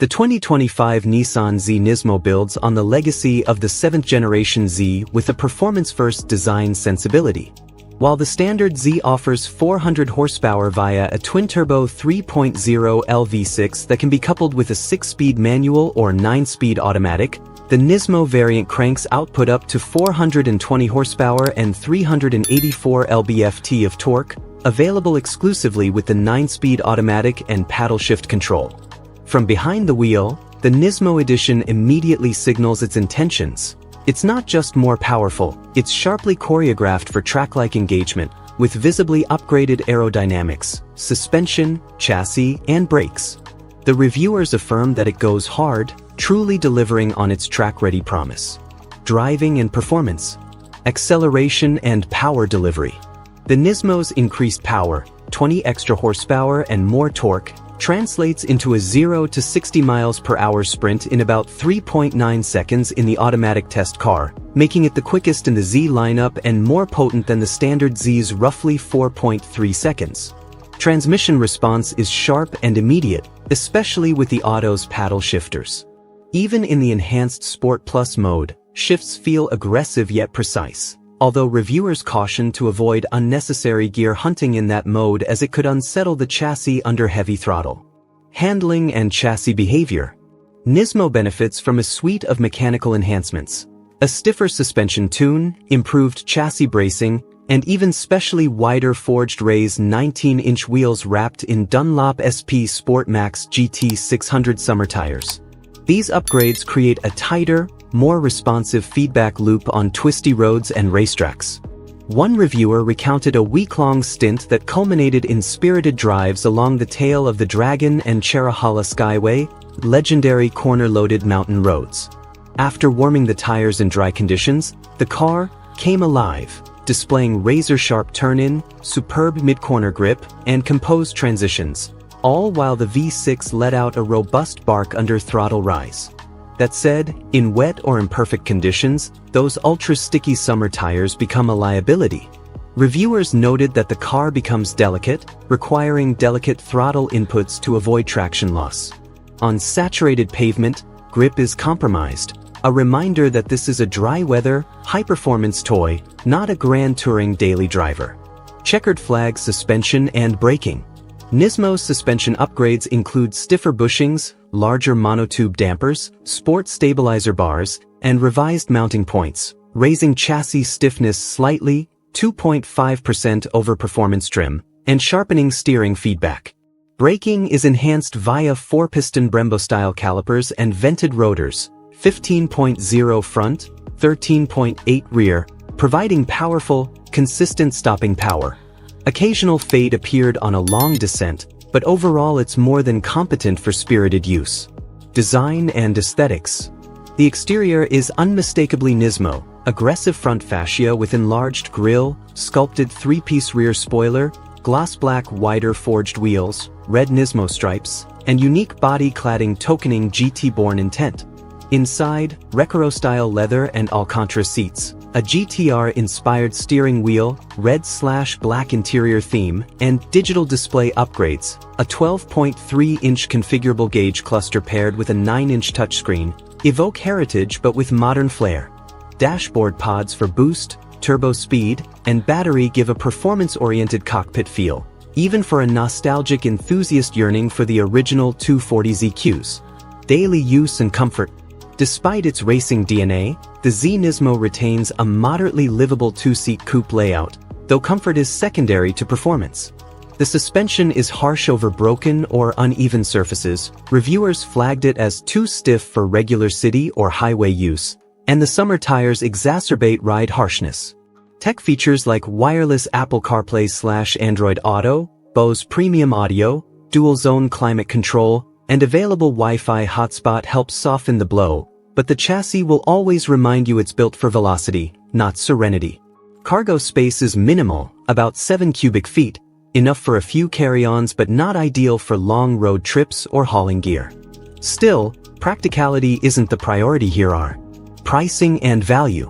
The 2025 Nissan Z NISMO builds on the legacy of the 7th generation Z with a performance-first design sensibility. While the standard Z offers 400 horsepower via a twin-turbo 3.0 V6 that can be coupled with a 6-speed manual or 9-speed automatic, the NISMO variant cranks output up to 420 horsepower and 384 lb-ft of torque, available exclusively with the 9-speed automatic and paddle shift control. From behind the wheel, the NISMO edition immediately signals its intentions. It's not just more powerful, it's sharply choreographed for track-like engagement, with visibly upgraded aerodynamics, suspension, chassis, and brakes. The reviewers affirm that it goes hard, truly delivering on its track-ready promise. Driving and performance. Acceleration and power delivery. The NISMO's increased power, 20 extra horsepower and more torque, translates into a 0 to 60 miles per hour sprint in about 3.9 seconds in the automatic test car, making it the quickest in the Z lineup and more potent than the standard Z's roughly 4.3 seconds. Transmission response is sharp and immediate, especially with the auto's paddle shifters. Even in the enhanced Sport Plus mode, shifts feel aggressive yet precise, although reviewers caution to avoid unnecessary gear hunting in that mode as it could unsettle the chassis under heavy throttle. Handling and chassis behavior. NISMO benefits from a suite of mechanical enhancements. A stiffer suspension tune, improved chassis bracing, and even specially wider forged raised 19-inch wheels wrapped in Dunlop SP Sport Max GT 600 summer tires. These upgrades create a tighter, more responsive feedback loop on twisty roads and racetracks. One reviewer recounted a week-long stint that culminated in spirited drives along the tail of the Dragon and Cherrahala Skyway, legendary corner-loaded mountain roads. After warming the tires in dry conditions, the car came alive, displaying razor-sharp turn-in, superb mid-corner grip, and composed transitions, all while the V6 let out a robust bark under throttle rise. That said, in wet or imperfect conditions, those ultra-sticky summer tires become a liability. Reviewers noted that the car becomes delicate, requiring delicate throttle inputs to avoid traction loss. On saturated pavement, grip is compromised, a reminder that this is a dry-weather, high-performance toy, not a grand touring daily driver. Checkered flag suspension and braking. NISMO's suspension upgrades include stiffer bushings, larger monotube dampers, sport stabilizer bars, and revised mounting points, raising chassis stiffness slightly, 2.5% over performance trim, and sharpening steering feedback. Braking is enhanced via 4-piston Brembo-style calipers and vented rotors, 15.0 front, 13.8 rear, providing powerful, consistent stopping power. Occasional fade appeared on a long descent, but overall it's more than competent for spirited use. Design and aesthetics. The exterior is unmistakably NISMO, aggressive front fascia with enlarged grille, sculpted 3-piece rear spoiler, gloss black wider forged wheels, red NISMO stripes, and unique body cladding tokening GT-born intent. Inside, Recaro-style leather and Alcantara seats, a GTR-inspired steering wheel, red/black interior theme, and digital display upgrades, a 12.3-inch configurable gauge cluster paired with a 9-inch touchscreen, evoke heritage but with modern flair. Dashboard pods for boost, turbo speed, and battery give a performance-oriented cockpit feel, even for a nostalgic enthusiast yearning for the original 240ZQs. Daily use and comfort. Despite its racing DNA, the Z NISMO retains a moderately livable 2-seat coupe layout, though comfort is secondary to performance. The suspension is harsh over broken or uneven surfaces, reviewers flagged it as too stiff for regular city or highway use, and the summer tires exacerbate ride harshness. Tech features like wireless Apple CarPlay/Android Auto, Bose Premium Audio, dual-zone climate control, and available Wi-Fi hotspot help soften the blow, but the chassis will always remind you it's built for velocity, not serenity. Cargo space is minimal, about 7 cubic feet, enough for a few carry-ons but not ideal for long road trips or hauling gear. Still, practicality isn't the priority here. Pricing and value.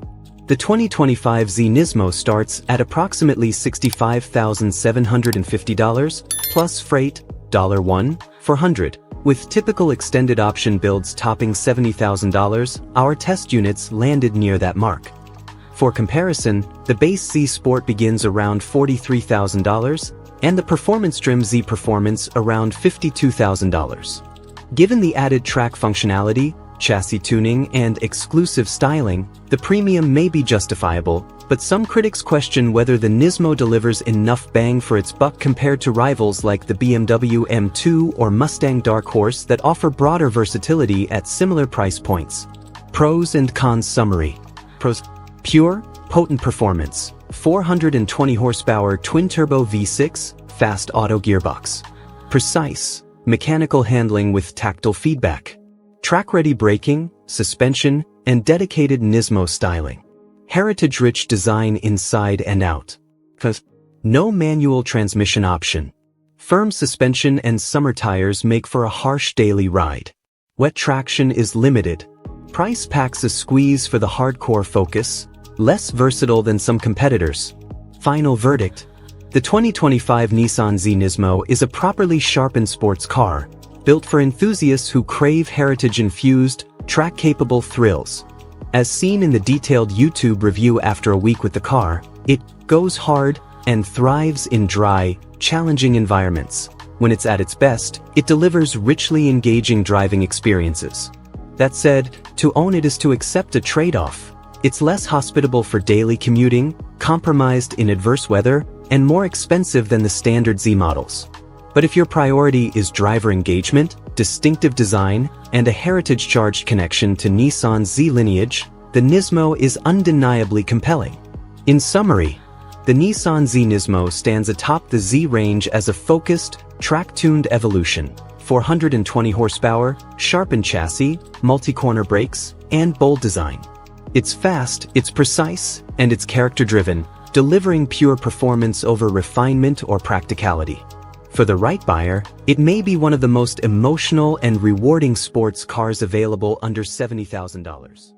The 2025 Z NISMO starts at approximately $65,750, plus freight, $1,400. With typical extended option builds topping $70,000, our test units landed near that mark. For comparison, the base Z Sport begins around $43,000, and the performance trim Z Performance around $52,000. Given the added track functionality, chassis tuning, and exclusive styling, the premium may be justifiable, but some critics question whether the NISMO delivers enough bang for its buck compared to rivals like the BMW M2 or Mustang Dark Horse that offer broader versatility at similar price points. Pros and cons summary. Pros: pure, potent performance, 420 horsepower twin-turbo V6, fast auto gearbox. Precise, mechanical handling with tactile feedback. Track-ready braking, suspension, and dedicated NISMO styling. Heritage-rich design inside and out. No manual transmission option. Firm suspension and summer tires make for a harsh daily ride. Wet traction is limited. Price packs a squeeze for the hardcore focus, less versatile than some competitors. Final verdict. The 2025 Nissan Z NISMO is a properly sharpened sports car, built for enthusiasts who crave heritage-infused, track-capable thrills. As seen in the detailed YouTube review after a week with the car, it goes hard and thrives in dry, challenging environments. When it's at its best, it delivers richly engaging driving experiences. That said, to own it is to accept a trade-off. It's less hospitable for daily commuting, compromised in adverse weather, and more expensive than the standard Z models. But if your priority is driver engagement, distinctive design, and a heritage-charged connection to Nissan's Z lineage, the NISMO is undeniably compelling. In summary, the Nissan Z NISMO stands atop the Z range as a focused, track-tuned evolution. 420 horsepower, sharpened chassis, multi-corner brakes, and bold design. It's fast, it's precise, and it's character-driven, delivering pure performance over refinement or practicality. For the right buyer, it may be one of the most emotional and rewarding sports cars available under $70,000.